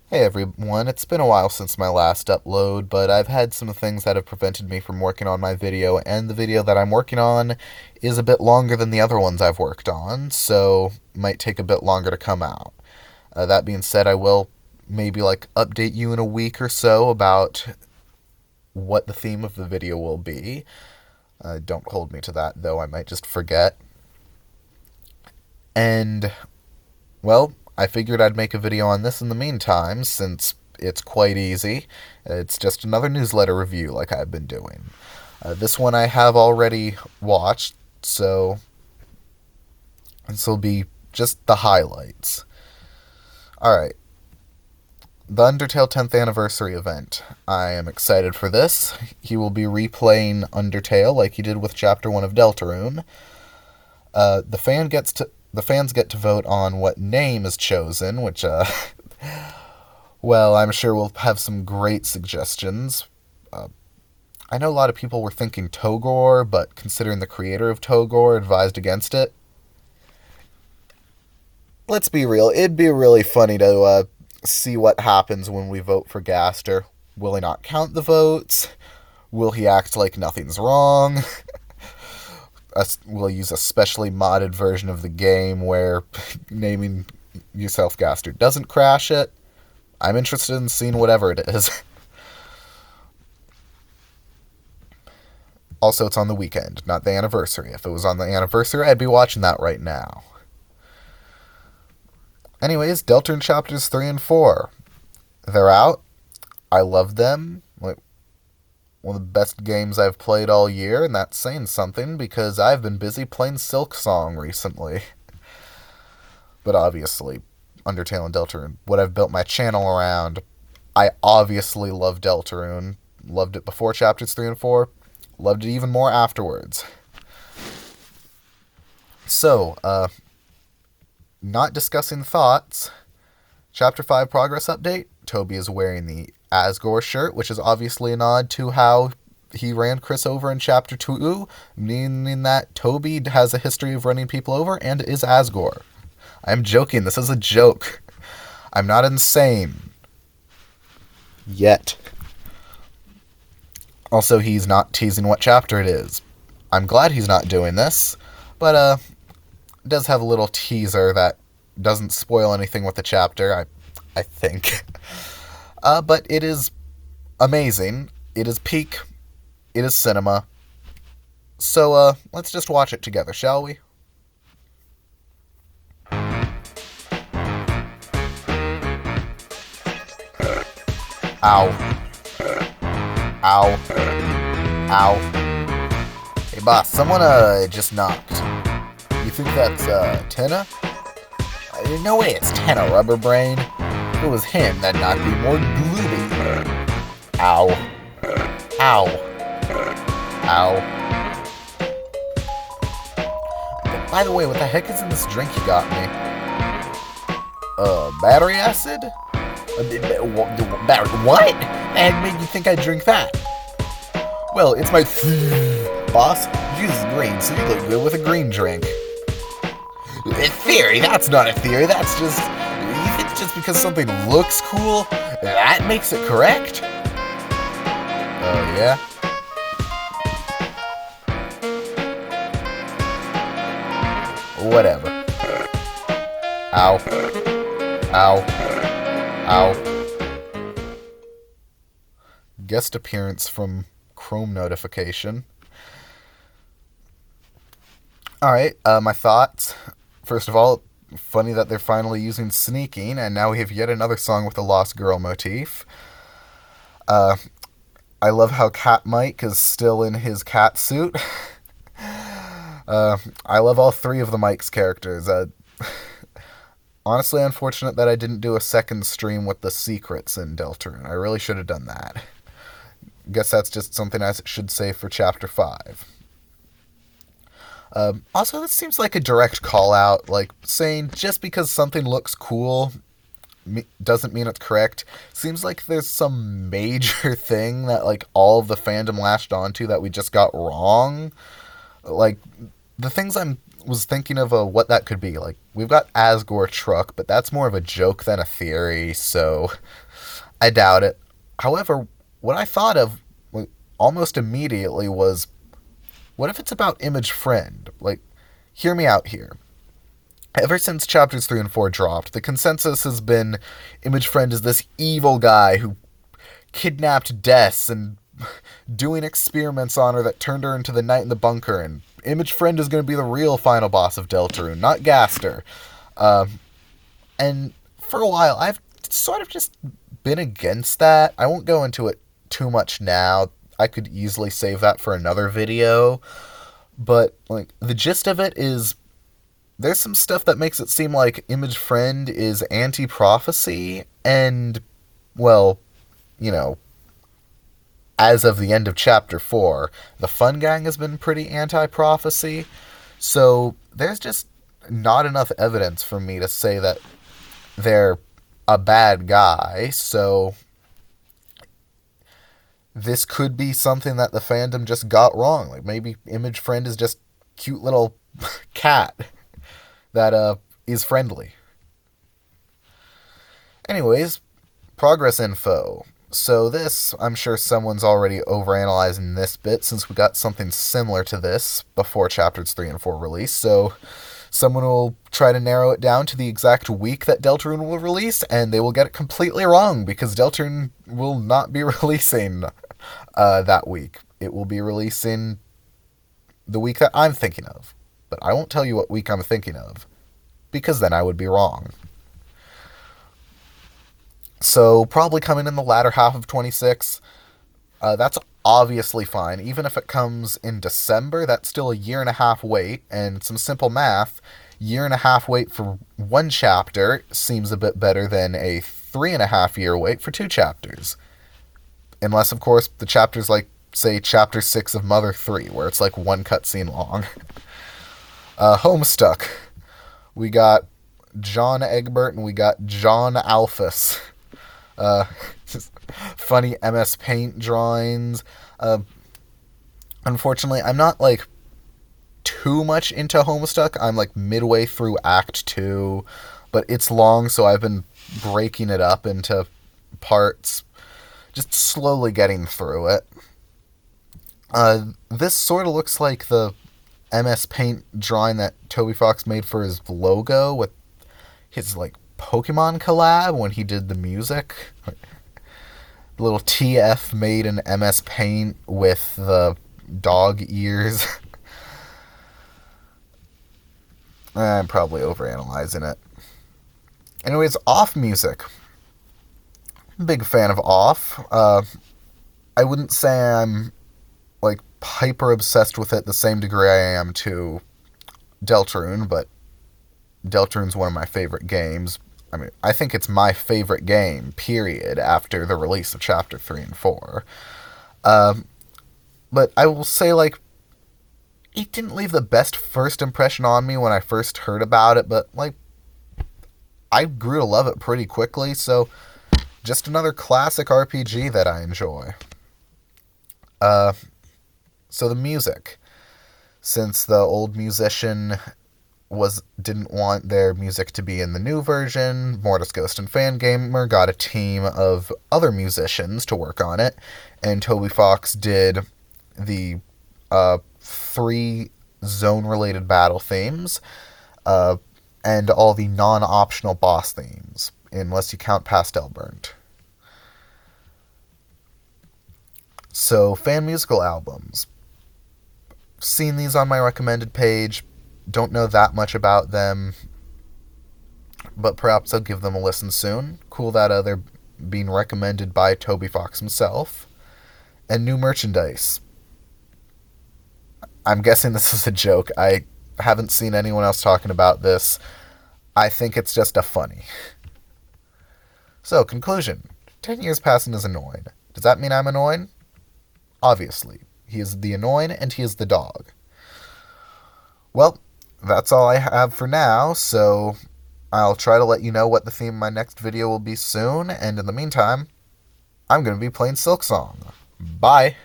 Hey everyone, it's been a while since my last upload, but I've had some things that have prevented me from working on my video, and the video that I'm working on is a bit longer than the other ones I've worked on, so might take a bit longer to come out. That being said, I will maybe update you in a week or so about what the theme of the video will be. Don't hold me to that, though, I might just forget. And well, I figured I'd make a video on this in the meantime, since it's quite easy. It's just another newsletter review like I've been doing. This one I have already watched, so this will be just the highlights. Alright, the Undertale 10th anniversary event. I am excited for this. He will be replaying Undertale like he did with Chapter 1 of Deltarune. The fans get to vote on what name is chosen, which, well, I'm sure we'll have some great suggestions. I know a lot of people were thinking Togor, but considering the creator of Togor advised against it, let's be real, it'd be really funny to see what happens when we vote for Gaster. Will he not count the votes? Will he act like nothing's wrong? We'll use a specially modded version of the game where naming yourself Gaster doesn't crash it. I'm interested in seeing whatever it is. Also, it's on the weekend, not the anniversary. If it was on the anniversary, I'd be watching that right now. Anyways, Deltarune chapters 3 and 4. They're out. I love them. One of the best games I've played all year, and that's saying something because I've been busy playing Silk Song recently. But obviously, Undertale and Deltarune, what I've built my channel around, I obviously love Deltarune. Loved it before chapters 3 and 4. Loved it even more afterwards. So, not discussing thoughts. Chapter 5 progress update. Toby is wearing the Asgore shirt, which is obviously a nod to how he ran Chris over in Chapter 2, meaning that Toby has a history of running people over and is Asgore. I'm joking, this is a joke. I'm not insane. Yet. Also, he's not teasing what chapter it is. I'm glad he's not doing this, but it does have a little teaser that doesn't spoil anything with the chapter, I think. But it is amazing. It is peak. It is cinema. So, let's just watch it together, shall we? Ow. Ow. Ow. Hey, boss, someone, just knocked. You think that's, Tenna? No way it's Tenna, Rubber Brain. If it was him, that'd not be more gloomy. Ow. Ow. Ow. By the way, what the heck is in this drink you got me? Battery acid? Battery, what? The heck made you think I'd drink that? Well, it's my boss. Jesus green, so you look good with a green drink. A theory? That's not a theory, that's just... You think just because something looks cool, that makes it correct? Oh, yeah? Whatever. Ow. Ow. Ow. Guest appearance from Chrome notification. Alright, my thoughts. First of all, funny that they're finally using sneaking, and now we have yet another song with a Lost Girl motif. I love how Cat Mike is still in his cat suit. I love all three of the Mike's characters. Honestly, unfortunate that I didn't do a second stream with the secrets in Deltarune. I really should have done that. Guess that's just something I should say for Chapter 5. Also, this seems like a direct call-out, like, saying just because something looks cool doesn't mean it's correct. Seems like there's some major thing that, like, all of the fandom latched onto that we just got wrong. Like, the things I'm was thinking of what that could be. Like, we've got Asgore Truck, but that's more of a joke than a theory, so I doubt it. However, what I thought of like, almost immediately was, what if it's about Image Friend? Like, hear me out here. Ever since chapters 3 and 4 dropped, the consensus has been Image Friend is this evil guy who kidnapped Des and doing experiments on her that turned her into the Knight in the Bunker, and Image Friend is going to be the real final boss of Deltarune, not Gaster. And for a while, I've sort of just been against that. I won't go into it too much now. I could easily save that for another video. But, like, the gist of it is there's some stuff that makes it seem like Image Friend is anti-prophecy, and, well, you know, as of the end of chapter 4, the Fun Gang has been pretty anti-prophecy, so there's just not enough evidence for me to say that they're a bad guy, so this could be something that the fandom just got wrong. Like, maybe Image Friend is just cute little cat that is friendly. Anyways, progress info. So this, I'm sure someone's already overanalyzing this bit, since we got something similar to this before chapters 3 and 4 release, so someone will try to narrow it down to the exact week that Deltarune will release, and they will get it completely wrong, because Deltarune will not be releasing that week. It will be releasing the week that I'm thinking of. But I won't tell you what week I'm thinking of, because then I would be wrong. So, probably coming in the latter half of 26. That's obviously fine. Even if it comes in December, that's still a year and a half wait, and some simple math, year and a half wait for one chapter seems a bit better than a 3.5 year wait for 2 chapters. Unless, of course, the chapter's like, say, chapter 6 of Mother 3, where it's like one cutscene long. Homestuck. We got John Egbert and we got John Alphys. Just funny MS Paint drawings. Unfortunately, I'm not, like, too much into Homestuck. I'm, like, midway through Act 2, but it's long, so I've been breaking it up into parts, just slowly getting through it. This sort of looks like the MS Paint drawing that Toby Fox made for his logo with his, like, Pokemon collab when he did the music. The little TF made in MS Paint with the dog ears. I'm probably overanalyzing it. Anyways, Off music. Big fan of Off. I wouldn't say I'm, like, hyper obsessed with it the same degree I am to Deltarune, but Deltarune's one of my favorite games. I mean, I think it's my favorite game, period, after the release of Chapter 3 and 4. But I will say, like, it didn't leave the best first impression on me when I first heard about it, but, like, I grew to love it pretty quickly, so just another classic RPG that I enjoy. So the music. Since the old musician didn't want their music to be in the new version, Mortis Ghost and Fangamer got a team of other musicians to work on it, and Toby Fox did the 3 zone-related battle themes, and all the non-optional boss themes, unless you count Pastel Burnt. So, fan musical albums. Seen these on my recommended page. Don't know that much about them, but perhaps I'll give them a listen soon. Cool that they're being recommended by Toby Fox himself. And new merchandise. I'm guessing this is a joke. I haven't seen anyone else talking about this. I think it's just a funny. So, conclusion. 10 years passing is annoying. Does that mean I'm annoying? Obviously. He is the annoying and he is the dog. Well, that's all I have for now, so I'll try to let you know what the theme of my next video will be soon, and in the meantime, I'm going to be playing Silksong. Bye!